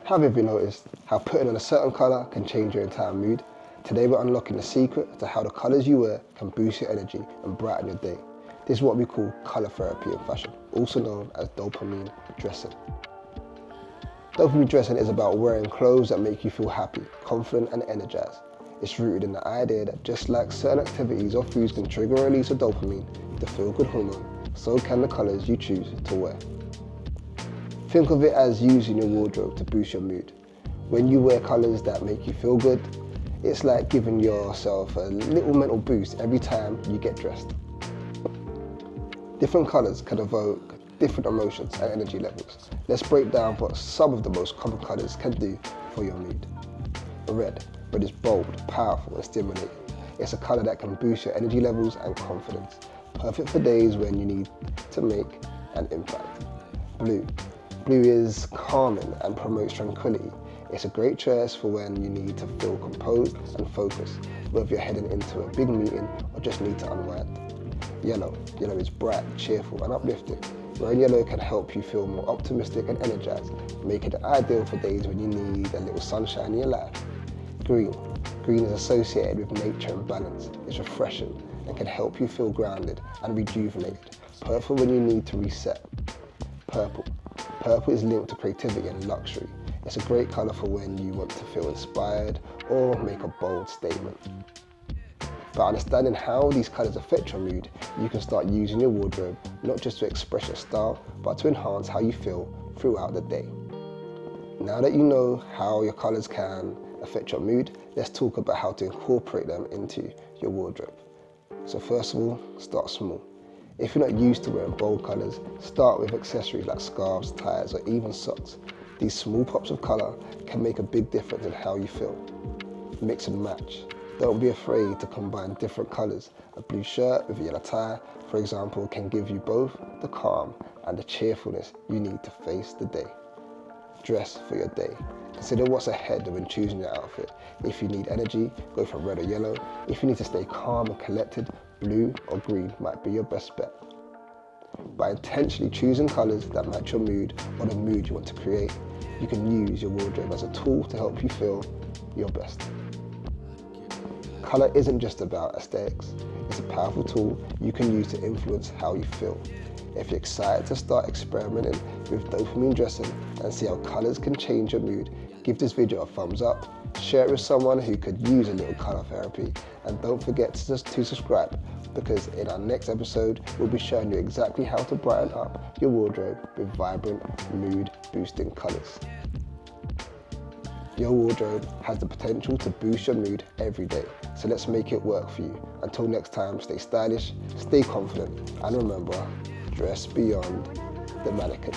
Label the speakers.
Speaker 1: Have you ever noticed how putting on a certain colour can change your entire mood? Today we're unlocking the secret to how the colours you wear can boost your energy and brighten your day. This is what we call colour therapy in fashion, also known as dopamine dressing. Dopamine dressing is about wearing clothes that make you feel happy, confident and energized. It's rooted in the idea that just like certain activities or foods can trigger a release of dopamine, the feel-good hormone, so can the colours you choose to wear. Think of it as using your wardrobe to boost your mood. When you wear colours that make you feel good, it's like giving yourself a little mental boost every time you get dressed. Different colours can evoke different emotions and energy levels. Let's break down what some of the most common colours can do for your mood. Red. Red is bold, powerful and stimulating. It's a colour that can boost your energy levels and confidence. Perfect for days when you need to make an impact. Blue. Blue is calming and promotes tranquility. It's a great choice for when you need to feel composed and focused, whether you're heading into a big meeting or just need to unwind. Yellow. Yellow is bright, cheerful and uplifting. Wearing yellow can help you feel more optimistic and energized, making it ideal for days when you need a little sunshine in your life. Green. Green is associated with nature and balance. It's refreshing and can help you feel grounded and rejuvenated, perfect when you need to reset. Purple. Purple is linked to creativity and luxury. It's a great colour for when you want to feel inspired or make a bold statement. By understanding how these colours affect your mood, you can start using your wardrobe not just to express your style, but to enhance how you feel throughout the day. Now that you know how your colours can affect your mood, let's talk about how to incorporate them into your wardrobe. So first of all, start small. If you're not used to wearing bold colours, start with accessories like scarves, ties or even socks. These small pops of colour can make a big difference in how you feel. Mix and match. Don't be afraid to combine different colours. A blue shirt with a yellow tie, for example, can give you both the calm and the cheerfulness you need to face the day. Dress for your day. Consider what's ahead when choosing your outfit. If you need energy, go for red or yellow. If you need to stay calm and collected, blue or green might be your best bet. By intentionally choosing colours that match your mood or the mood you want to create, you can use your wardrobe as a tool to help you feel your best. Colour isn't just about aesthetics, it's a powerful tool you can use to influence how you feel. If you're excited to start experimenting with dopamine dressing and see how colours can change your mood, give this video a thumbs up, share it with someone who could use a little colour therapy, and don't forget to subscribe, because in our next episode we'll be showing you exactly how to brighten up your wardrobe with vibrant, mood boosting colours. Your wardrobe has the potential to boost your mood every day, so let's make it work for you. Until next time, stay stylish, stay confident, and remember, dress beyond the mannequin.